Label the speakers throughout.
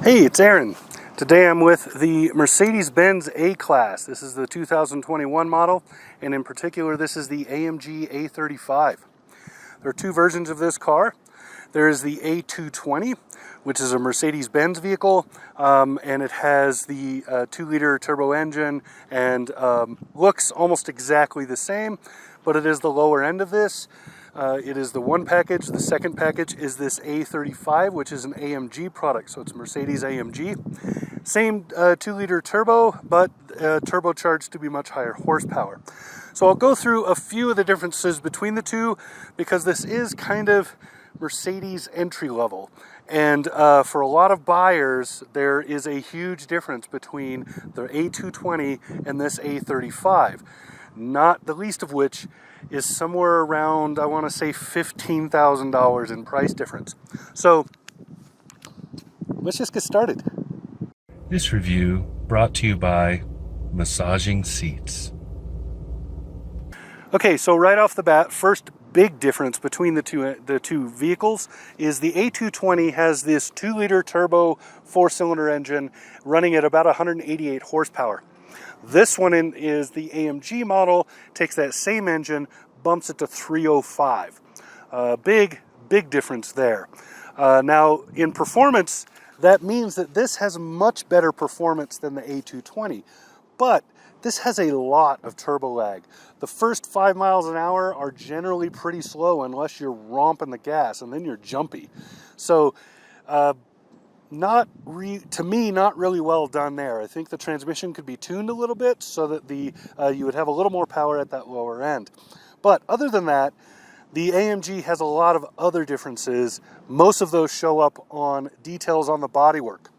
Speaker 1: Hey, it's Aaron. Today I'm with the Mercedes-Benz A-Class. This is the 2021 model, and in particular this is the AMG A35. There are two versions of this car. There is the A220, which is a Mercedes-Benz vehicle, and it has the 2-liter turbo engine and looks almost exactly the same, but it is the lower end of this. It is the one package. The second package is this A35, which is an AMG product, so it's Mercedes-AMG. Same 2-liter turbo, but turbocharged to be much higher horsepower. So I'll go through a few of the differences between the two, because this is kind of Mercedes entry level. And for a lot of buyers, there is a huge difference between the A220 and this A35. Not the least of which is somewhere around, I want to say, $15,000 in price difference. So let's just get started.
Speaker 2: This review brought to you by Massaging Seats.
Speaker 1: Okay, so right off the bat, first big difference between the two vehicles is the A220 has this 2-liter turbo 4-cylinder engine running at about 188 horsepower. This one is the AMG model, takes that same engine, bumps it to 305. Big difference there. Now, in performance, that means that this has much better performance than the A220, but this has a lot of turbo lag. The first 5 miles an hour are generally pretty slow unless you're romping the gas, and then you're jumpy. So, to me, not really well done there. I think the transmission could be tuned a little bit so that you would have a little more power at that lower end. But other than that, the AMG has a lot of other differences. Most of those show up on details on the bodywork.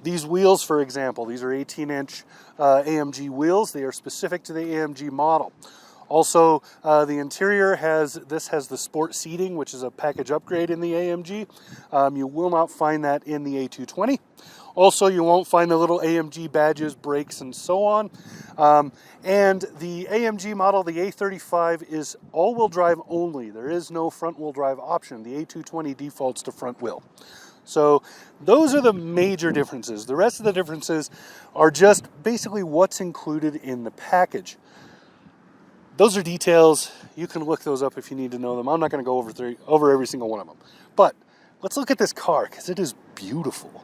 Speaker 1: These wheels, for example, these are 18-inch AMG wheels. They are specific to the AMG model. Also, the interior has the sport seating, which is a package upgrade in the AMG. You will not find that in the A220. Also, you won't find the little AMG badges, brakes, and so on. And the AMG model, the A35, is all-wheel drive only. There is no front-wheel drive option. The A220 defaults to front wheel. So those are the major differences. The rest of the differences are just basically what's included in the package. Those are details. You can look those up if you need to know them. I'm not going to go over every single one of them. But let's look at this car, because it is beautiful.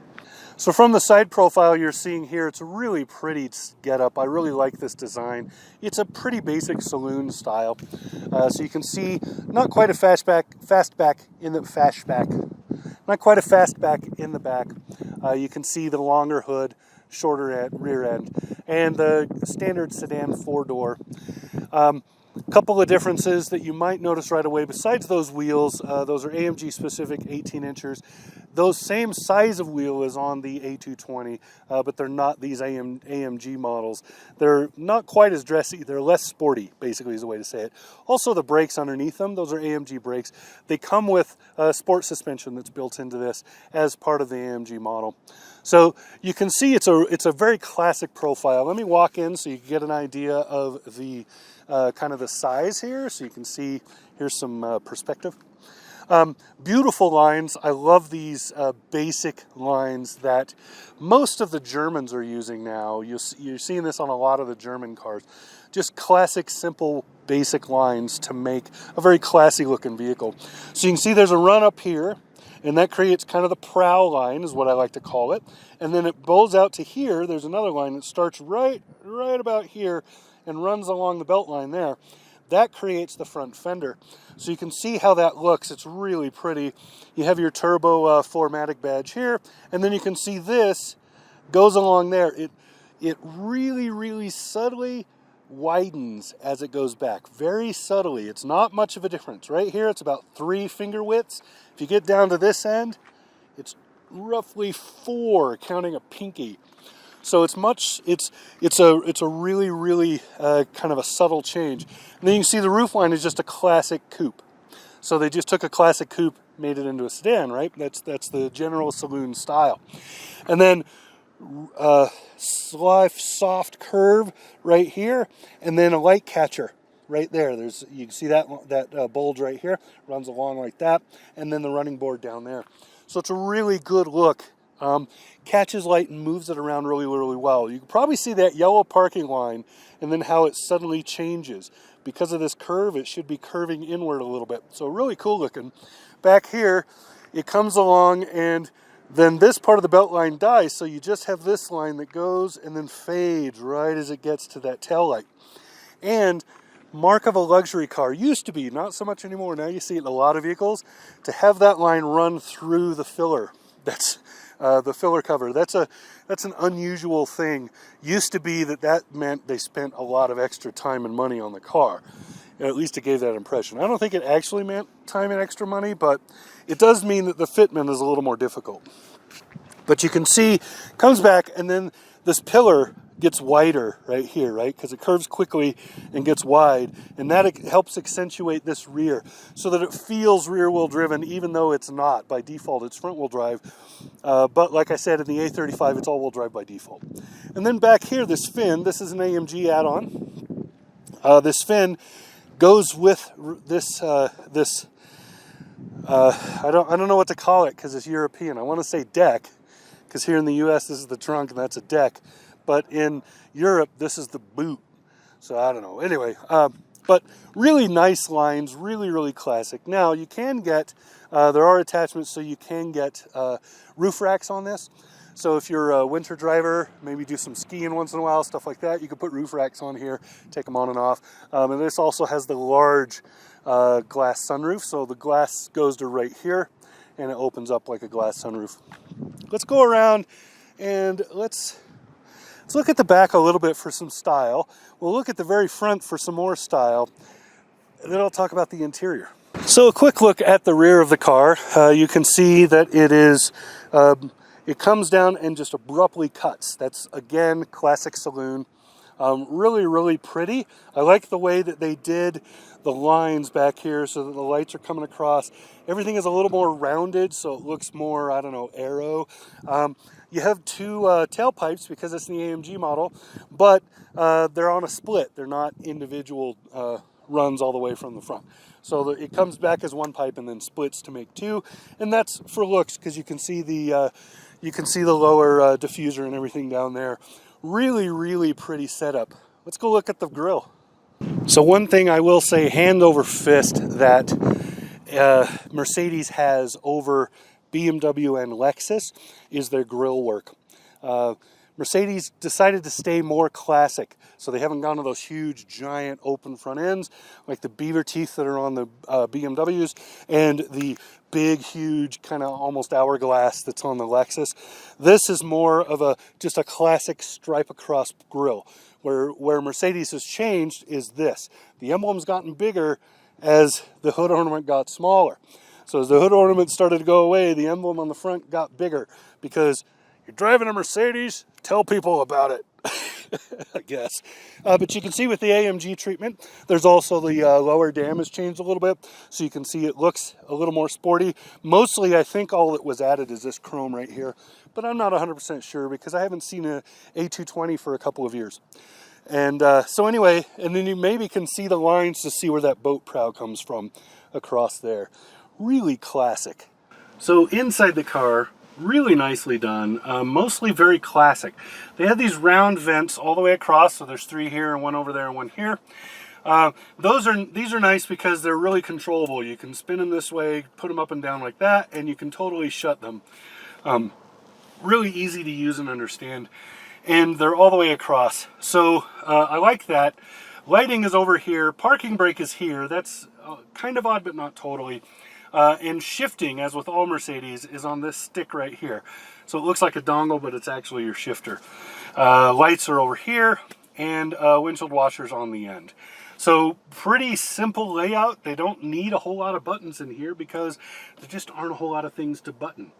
Speaker 1: So from the side profile you're seeing here, it's a really pretty getup. I really like this design. It's a pretty basic saloon style. So you can see not quite a fastback in the back. You can see the longer hood, shorter rear end, and the standard sedan 4-door. Couple of differences that you might notice right away besides those wheels. Those are AMG specific 18 inchers. Those same size of wheel is on the A220, but they're not these AMG models. They're not quite as dressy. They're less sporty, basically is the way to say it. Also, the brakes underneath them, those are AMG brakes. They come with sport suspension that's built into this as part of the AMG model. So you can see it's a very classic profile. Let me walk in so you can get an idea of the kind of the size here. So you can see, here's some perspective. Beautiful lines. I love these basic lines that most of the Germans are using now. You're seeing this on a lot of the German cars. Just classic, simple, basic lines to make a very classy looking vehicle. So you can see there's a run up here, and that creates kind of the prow line, is what I like to call it. And then it bows out to here. There's another line that starts right about here and runs along the belt line there. That creates the front fender. So you can see how that looks. It's really pretty. You have your turbo 4MATIC badge here, and then you can see this goes along there. It really subtly widens as it goes back. Very subtly. It's not much of a difference. Right here, it's about 3 finger widths. If you get down to this end, it's roughly 4, counting a pinky. So it's a really kind of a subtle change. And then you can see the roofline is just a classic coupe. So they just took a classic coupe, made it into a sedan, right? That's the general saloon style. And then soft curve right here, and then a light catcher right there. You can see that bulge right here runs along like that, and then the running board down there. So it's a really good look catches light and moves it around really, really well. You can probably see that yellow parking line and then how it suddenly changes. Because of this curve, it should be curving inward a little bit. So really cool looking. Back here, it comes along and then this part of the belt line dies, so you just have this line that goes and then fades right as it gets to that tail light. And mark of a luxury car used to be, not so much anymore, now you see it in a lot of vehicles, to have that line run through the filler. That's the filler cover. That's an unusual thing. Used to be that meant they spent a lot of extra time and money on the car. At least it gave that impression. I don't think it actually meant time and extra money, but it does mean that the fitment is a little more difficult. But you can see, comes back, and then this pillar gets wider right here, right? Because it curves quickly and gets wide, and that helps accentuate this rear so that it feels rear-wheel driven, even though it's not. By default, it's front-wheel drive. But like I said, in the A35, it's all-wheel drive by default. And then back here, this fin, this is an AMG add-on. This fin goes with this, I don't know what to call it because it's European. I want to say deck, because here in the US, this is the trunk and that's a deck. But in Europe, this is the boot. So I don't know. Anyway, but really nice lines, really, really classic. Now, you can get, there are attachments so you can get roof racks on this. So if you're a winter driver, maybe do some skiing once in a while, stuff like that, you can put roof racks on here, take them on and off. And this also has the large glass sunroof. So the glass goes to right here and it opens up like a glass sunroof. Let's go around and let's look at the back a little bit for some style. We'll look at the very front for some more style, and then I'll talk about the interior. So a quick look at the rear of the car. You can see that it comes down and just abruptly cuts. That's, again, classic saloon. Really, really pretty. I like the way that they did the lines back here so that the lights are coming across. Everything is a little more rounded, so it looks more, I don't know, aero. You have two tailpipes because it's the AMG model, but they're on a split. They're not individual runs all the way from the front. So it comes back as one pipe and then splits to make two, and that's for looks because you can see the lower diffuser and everything down there. Really, really pretty setup. Let's go look at the grille. So one thing I will say hand over fist that Mercedes has over BMW and Lexus is their grille work. Mercedes decided to stay more classic, so they haven't gone to those huge, giant, open front ends like the beaver teeth that are on the BMWs and the big, huge, kind of almost hourglass that's on the Lexus. This is more of just a classic stripe across grille. Where Mercedes has changed is this. The emblem's gotten bigger as the hood ornament got smaller. So as the hood ornament started to go away, the emblem on the front got bigger because you're driving a Mercedes, tell people about it, I guess. But you can see with the AMG treatment, there's also the lower dam has changed a little bit. So you can see it looks a little more sporty. Mostly, I think all that was added is this chrome right here. But I'm not 100% sure because I haven't seen an A220 for a couple of years. And so anyway, and then you maybe can see the lines to see where that boat prow comes from across there. Really classic. So inside the car, really nicely done, mostly very classic. They had these round vents all the way across, so there's three here and one over there and one here. These are nice because they're really controllable. You can spin them this way, put them up and down like that, and you can totally shut them. Really easy to use and understand. And they're all the way across. So I like that. Lighting is over here. Parking brake is here. That's kind of odd, but not totally. And shifting, as with all Mercedes, is on this stick right here. So it looks like a dongle, but it's actually your shifter. Lights are over here, and windshield washers on the end. So pretty simple layout. They don't need a whole lot of buttons in here because there just aren't a whole lot of things to button.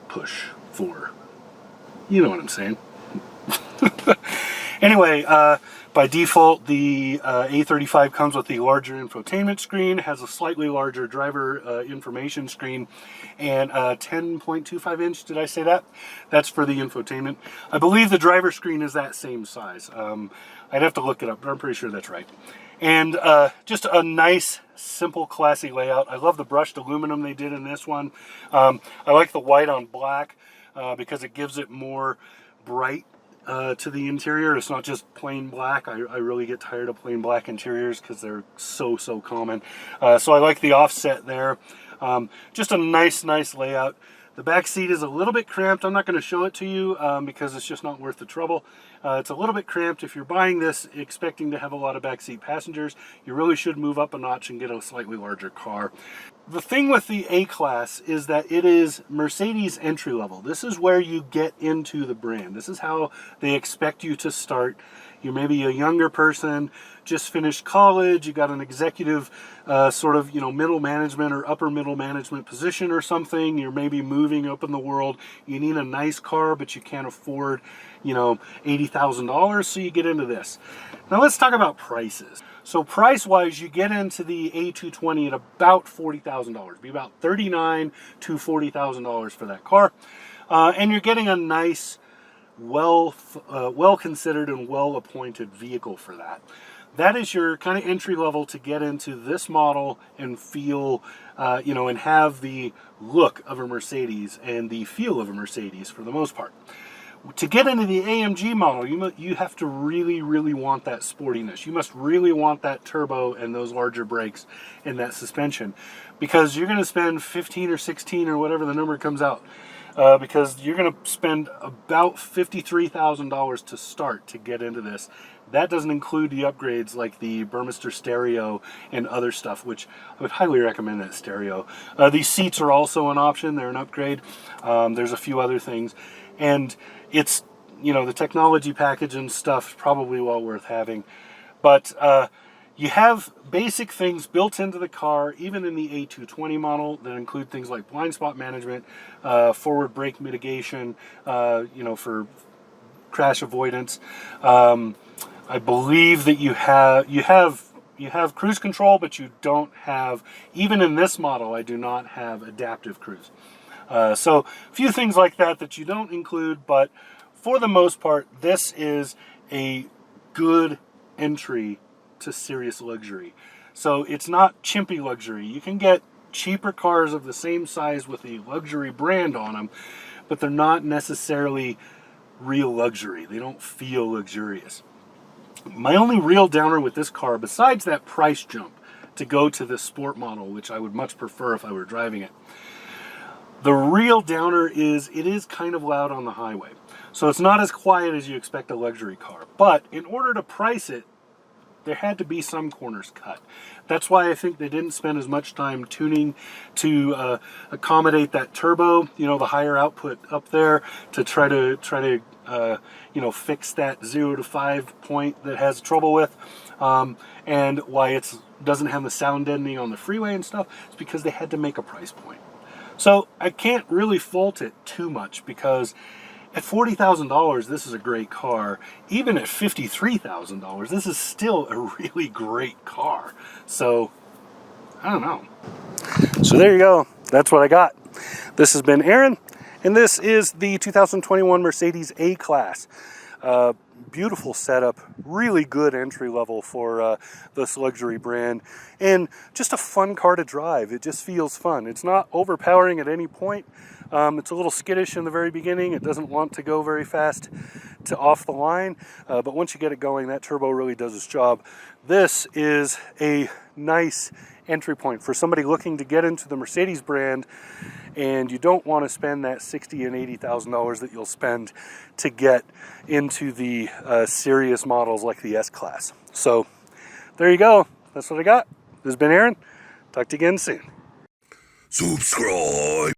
Speaker 1: Push for. You know what I'm saying. Anyway, by default, the A35 comes with the larger infotainment screen, has a slightly larger driver information screen, and 10.25 inch, did I say that? That's for the infotainment. I believe the driver screen is that same size. I'd have to look it up, but I'm pretty sure that's right. And just a nice, simple, classy layout. I love the brushed aluminum they did in this one. I like the white on black because it gives it more bright to the interior. It's not just plain black. I really get tired of plain black interiors because they're so common. So I like the offset there. Just a nice layout. The back seat is a little bit cramped. I'm not going to show it to you because it's just not worth the trouble. It's a little bit cramped. If you're buying this expecting to have a lot of backseat passengers, you really should move up a notch and get a slightly larger car. The thing with the A-Class is that it is Mercedes entry level. This is where you get into the brand. This is how they expect you to start. You're maybe a younger person, just finished college, you got an executive sort of, middle management or upper middle management position or something. You're maybe moving up in the world. You need a nice car, but you can't afford, $80,000, so you get into this. Now let's talk about prices. So price-wise, you get into the A220 at about $40,000. Be about $39,000 to $40,000 for that car, and you're getting a nice, well considered and well appointed vehicle for that. That is your kind of entry level to get into this model and feel, and have the look of a Mercedes and the feel of a Mercedes for the most part. To get into the AMG model, you have to really want that sportiness. You must really want that turbo and those larger brakes and that suspension, because you're going to spend 15 or 16 or whatever the number comes out. Because you're going to spend about $53,000 to start to get into this. That doesn't include the upgrades like the Burmester stereo and other stuff, which I would highly recommend that stereo. These seats are also an option. They're an upgrade. There's a few other things. And it's, the technology package and stuff is probably well worth having. But you have basic things built into the car, even in the A220 model, that include things like blind spot management, forward brake mitigation, for crash avoidance. I believe that you have cruise control, but you don't have, even in this model, I do not have adaptive cruise. So a few things like that you don't include, but for the most part, this is a good entry to serious luxury. So it's not chimpy luxury. You can get cheaper cars of the same size with a luxury brand on them, but they're not necessarily real luxury. They don't feel luxurious. My only real downer with this car, besides that price jump to go to the sport model, which I would much prefer if I were driving it, the real downer is it is kind of loud on the highway. So it's not as quiet as you expect a luxury car. But in order to price it, there had to be some corners cut. That's why I think they didn't spend as much time tuning to accommodate that turbo, the higher output up there, to try to fix that 0 to 5 point that has trouble with, and why it doesn't have the sound deadening on the freeway and stuff. It's because they had to make a price point. So I can't really fault it too much, because at $40,000, this is a great car. Even at $53,000, this is still a really great car. So, I don't know. So there you go. That's what I got. This has been Aaron, and this is the 2021 Mercedes A-Class. Beautiful setup, really good entry level for this luxury brand, and just a fun car to drive. It just feels fun. It's not overpowering at any point. It's a little skittish in the very beginning. It doesn't want to go very fast to off the line, but once you get it going, that turbo really does its job. This is a nice entry point for somebody looking to get into the Mercedes brand, and you don't want to spend that $60,000 and $80,000 that you'll spend to get into the serious models like the S-Class. So there you go. That's what I got. This has been Aaron. Talk to you again soon.
Speaker 3: Subscribe.